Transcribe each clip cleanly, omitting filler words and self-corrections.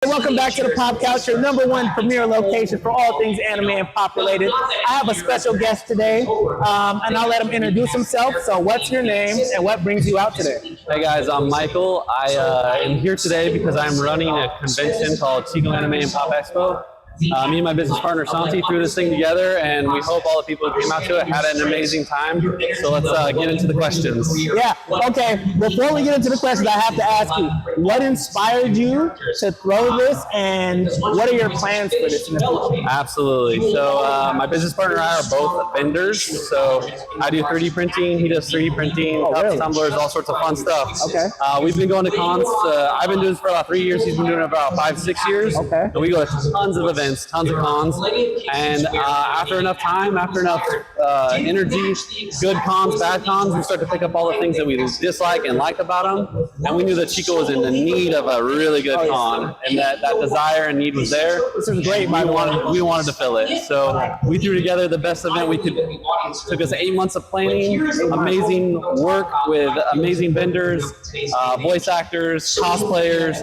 Welcome back to the Pop Couch, your #1 premier location for all things anime and pop related. I have a special guest today, and I'll let him introduce himself. So what's your name and what brings you out today? Hey guys, I'm Michael. I am here today because I'm running a convention called Chico Anime and Pop Expo. Me and my business partner Santi threw this thing together, and we hope all the people who came out to it had an amazing time. So let's get into the questions. Yeah, okay. Before we get into the questions, I have to ask you, what inspired you to throw this, and what are your plans for this in the future? Absolutely. So my business partner and I are both vendors. So I do 3D printing, he does 3D printing, cups, tumblers, all sorts of fun stuff. Okay. We've been going to cons. I've been doing this for about 3 years. He's been doing it about 5-6 years. Okay. So we go to tons of events. Tons of cons, and after enough time, after enough energy, good cons, bad cons, we start to pick up all the things that we dislike and like about them. And we knew that Chico was in the need of a really good con, and that desire and need was there. This is great. We wanted to fill it, so we threw together the best event we could. Took us 8 months of planning, amazing work with amazing vendors, voice actors, cosplayers,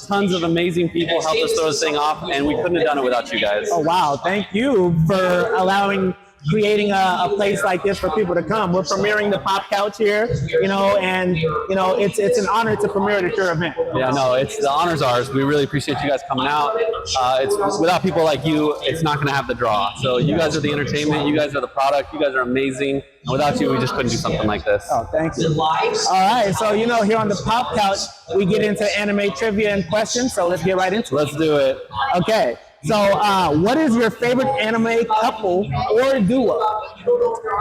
tons of amazing people helped us throw this thing off, and we couldn't have done it without you guys. Oh wow, thank you for creating a place like this for people to come. We're premiering the Pop Couch here, and it's an honor to premiere at your event. Yeah, no, the honor's ours. We really appreciate you guys coming out. It's without people like you, it's not going to have the draw. So you guys are the entertainment, you guys are the product, you guys are amazing. And without you, we just couldn't do something like this. Oh, thank you. All right, so here on the Pop Couch, we get into anime trivia and questions. So let's get right into it. Let's do it. Okay. So, what is your favorite anime couple or duo?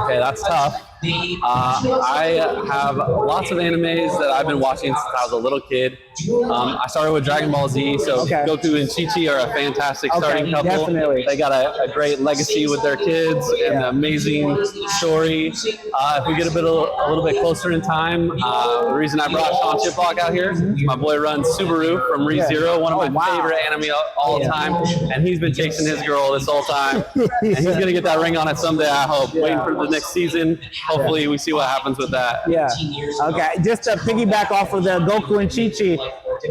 Okay, that's tough. I have lots of animes that I've been watching since I was a little kid. I started with Dragon Ball Z, so Goku and Chi-Chi are a fantastic starting couple. Definitely. They got a great legacy with their kids and an amazing story. If we get a little bit closer in time, the reason I brought Sean Chiplock out here, my boy runs Subaru from ReZero, one of my favorite anime all the time, and he's been chasing his girl this whole time, and he's gonna get that ring on it someday, I hope. Waiting for the next season. Hopefully we see what happens with that. Yeah. Okay. Just to piggyback off of the Goku and Chi-Chi,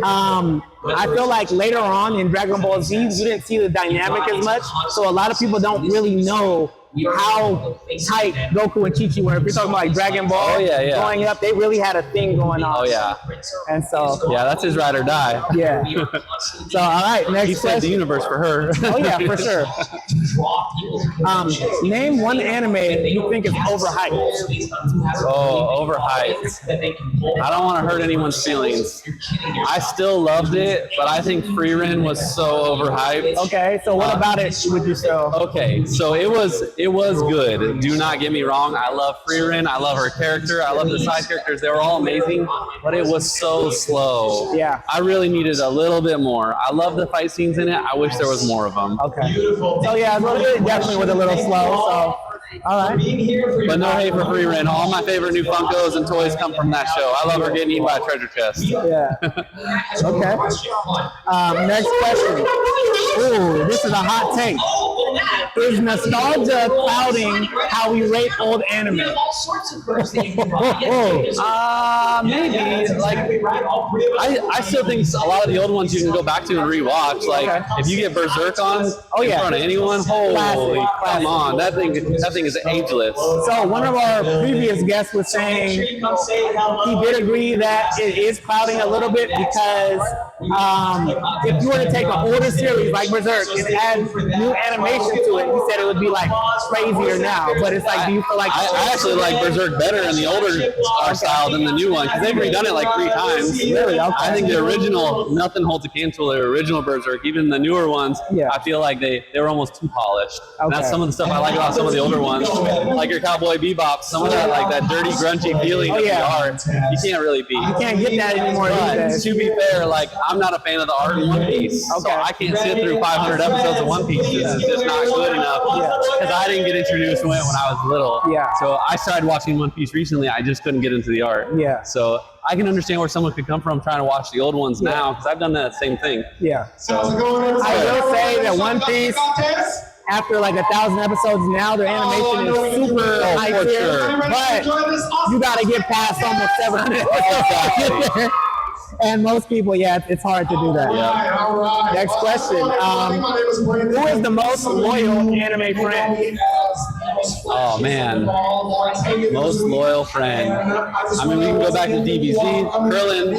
I feel like later on in Dragon Ball Z, you didn't see the dynamic as much, so a lot of people don't really know how tight Goku and Chi-Chi were. If you're talking about like Dragon Ball growing up, they really had a thing going on. Oh yeah. And so that's his ride or die. Yeah. So all right, next he saved the universe for her. Oh yeah, for sure. Name one anime you think is overhyped. Oh, overhyped. I don't want to hurt anyone's feelings. I still loved it, but I think Frieren was so overhyped. Okay, so what about it would you say? Okay, so it was good. Do not get me wrong. I love Frieren. I love her character. I love the side characters. They were all amazing, but it was so slow. Yeah. I really needed a little bit more. I love the fight scenes in it. I wish there was more of them. Okay. So yeah, it definitely was a little slow. So. All right. But no hate for Frieren. All my favorite new Funkos and toys come from that show. I love her getting eaten by a treasure chest. Yeah. Okay. Next question. Ooh, this is a hot take. Is nostalgia clouding how we rate old anime? Maybe. Like, I still think a lot of the old ones you can go back to and rewatch. Like, if you get Berserk on in front of anyone, holy, come on, that thing is ageless. So one of our previous guests was saying he did agree that it is clouding a little bit because if you were to take an older series like Berserk and add new animation to it, he said it would be like crazier now. But it's like, do you feel like I actually like Berserk better in the older art style than the new one because they've redone it like 3 times. Really? Okay. I think the original, nothing holds a candle to the original Berserk. Even the newer ones, I feel like they were almost too polished. And that's some of the stuff I like about some of the older ones, like your Cowboy Bebop. Some of that, like that dirty, grungy feeling of the art, you can't really beat. You can't get that anymore. But to be fair, like I'm not a fan of the art in One Piece, so I can't sit through 500 episodes of One Piece. It's just not good enough because I didn't get introduced to it when I was little. Yeah. So I started watching One Piece recently. I just couldn't get into the art. Yeah. So I can understand where someone could come from trying to watch the old ones now because I've done that same thing. Yeah. So I will say that One Piece, after like 1,000 episodes now, their animation is super high tier, but you got to get past almost 700 episodes. And most people, yeah, it's hard to do that. Yeah. Next question. Who is the most loyal anime friend? Oh man, most loyal friend. I mean, we can go back to DBZ. Krillin.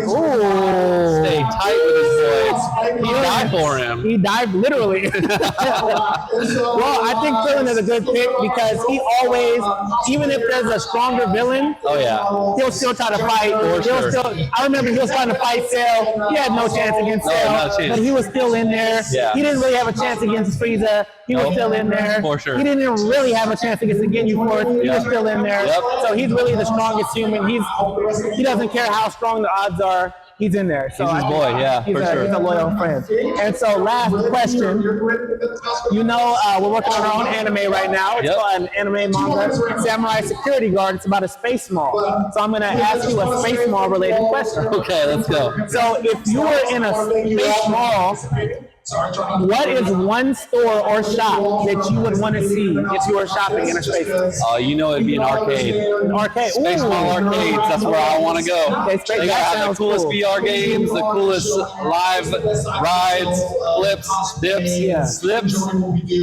Ooh. Stay tight with his boy. He died for him. He died literally. Well, I think Krillin is a good pick because he always, even if there's a stronger villain, Oh yeah. he'll still try to fight. For sure. I remember he was trying to fight Cell. He had no chance against Cell, no chance. but he was still in there. Yeah. He didn't really have a chance against Frieza. He was still in there. For sure. He didn't even really have a chance against the Ginyu Force. He was still in there. Yep. So he's really the strongest human. He doesn't care how strong the odds are. He's in there. So He's his boy, yeah, he's for sure. He's a loyal friend. And so last question. You know, we're working on our own anime right now. It's called an anime manga, Samurai Security Guard. It's about a space mall. So I'm going to ask you a space mall related question. Okay, let's go. So if you were in a space mall, what is one store or shop that you would want to see if you were shopping in a space mall? Oh, you know it'd be an arcade. An arcade. Space Ooh. Mall arcades, that's where I want to go. Okay, space- They that gotta have the sounds coolest cool. VR games, the coolest live rides, flips, dips, Yeah. slips.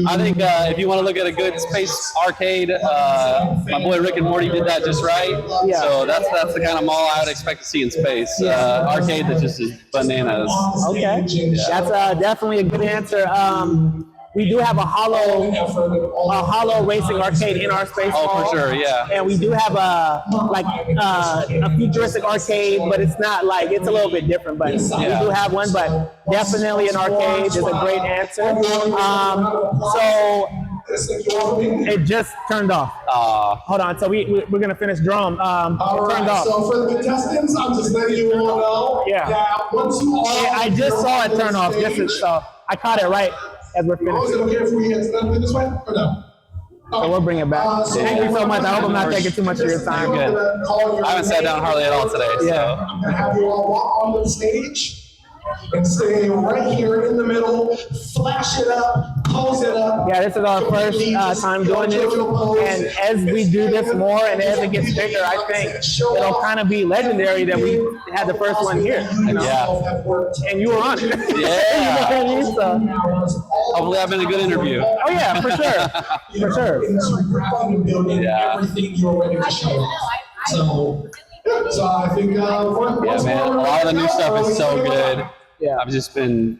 I think if you want to look at a good space arcade, my boy Rick and Morty did that just right. Yeah. So that's the kind of mall I would expect to see in space. Arcade that just is bananas. Okay, that's definitely a good answer. We do have a hollow racing arcade in our space Oh, mall. for sure, yeah. And we do have a futuristic arcade, but it's not like, it's a little bit different. But we do have one, but definitely an arcade is a great answer. So it just turned off. Hold on, so we're gonna finish drum. All It turned right, off. so for the contestants, I'm just letting you all know that once you I just saw it turn off. So I caught it right as we're Oh, is it finishing. okay if we get to this way or no? So we'll bring it back. Thank you so much. I hope I'm not taking too much of your time. Good. I haven't sat down hardly at all today. So. Yeah. I'm gonna have you all walk onto the stage and stay right here in the middle, flash it up, pose it up. Yeah, this is our first time doing this, and as we do this more and as it gets bigger, I think it'll kind of be legendary that we had the first one here. You know? Yeah. And you were on it. Yeah. You know what I mean? So, Hopefully I've been a good interview. oh yeah, for sure, for sure. Yeah. Everything you're ready to show. So I think Yeah, man. A lot of the new stuff is so good. Yeah. I've just been,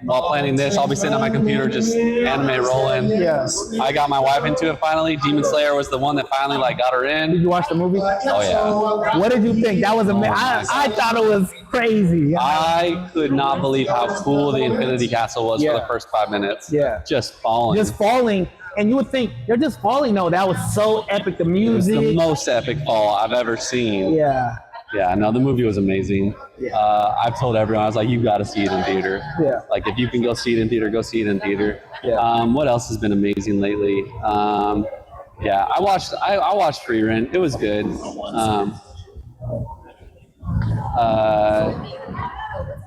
while planning this, I'll be sitting on my computer just anime rolling. Yeah. I got my wife into it finally. Demon Slayer was the one that finally got her Did in. you watch the movie? Oh yeah. What did you think? That was amazing. I thought it was crazy. I could not believe how cool the Infinity Castle was for Yeah. the first 5 minutes. Yeah. Just falling. Just falling, and you would think they're just falling. No, that was so epic. The It was the music. most epic fall I've ever seen. Yeah. Yeah, no, the movie was amazing. Yeah. I've told everyone, I was like, you got to see it in theater. Yeah. Like, if you can go see it in theater, go see it in theater. Yeah. What else has been amazing lately? I watched Free Rent. It was good.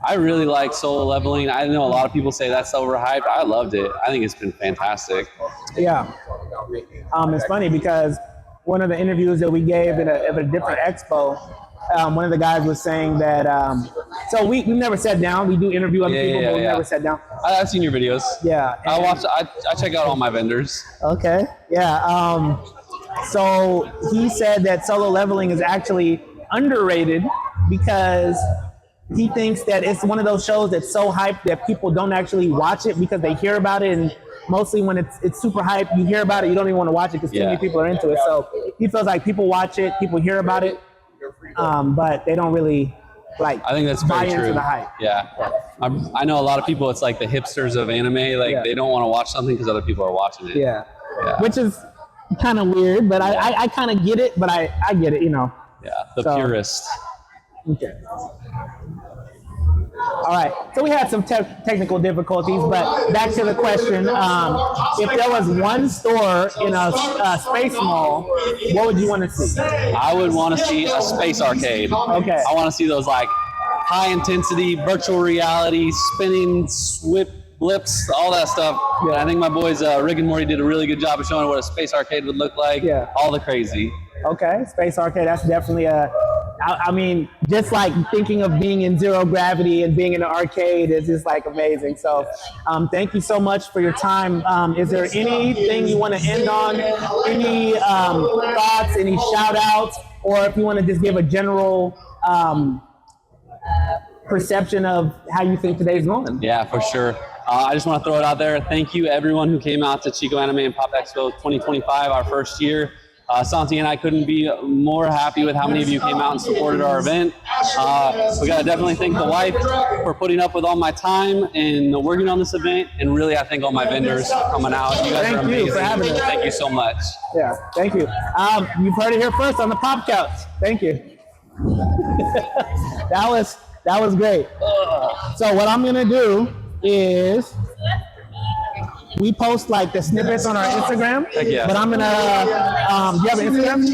I really like Solo Leveling. I know a lot of people say that's overhyped. I loved it. I think it's been fantastic. Yeah. It's funny because one of the interviews that we gave at a different expo, one of the guys was saying that, so we've never sat down. We do interview other people, but we've never sat down. I've seen your videos. Yeah. I check out all my vendors. Okay. Yeah. So he said that Solo Leveling is actually underrated because he thinks that it's one of those shows that's so hyped that people don't actually watch it because they hear about it, and mostly when it's super hyped, you hear about it, you don't even want to watch it because too many people are into it. So he feels like people watch it, people hear about it, but they don't really I think that's buy very into true. the hype. Yeah. I know a lot of people, it's like the hipsters of anime. They don't want to watch something because other people are watching it. Yeah. Yeah. Which is kind of weird, but I kind of get it, but I get it, you know. Yeah, the So- purist. Okay. All right. So we had some technical difficulties, but back to the question. If there was one store in a space mall, what would you want to see? I would want to see a space arcade. Okay. I want to see those high intensity virtual reality spinning blips, all that stuff. Yeah. I think my boys Rick and Morty did a really good job of showing what a space arcade would look like. Yeah. All the crazy. Okay. Space arcade. That's definitely a I mean, just like thinking of being in zero gravity and being in an arcade is just like amazing. So thank you so much for your time. Is there anything you want to end on? Any thoughts, any shout outs, or if you want to just give a general perception of how you think today's going? Yeah, for sure. I just want to throw it out there. Thank you everyone who came out to Chico Anime and Pop Expo 2025, our first year. Santi and I couldn't be more happy with how many of you came out and supported our event. We got to definitely thank the wife for putting up with all my time and working on this event. And really, I thank all my vendors for coming out. You guys are amazing. For having us. Thank you so much. Yeah, thank you. You've heard it here first on the Pop Couch. Thank you. That was great. So what I'm gonna do is we post like the snippets on our Instagram. Heck yeah. But I'm gonna. Do you have an Instagram?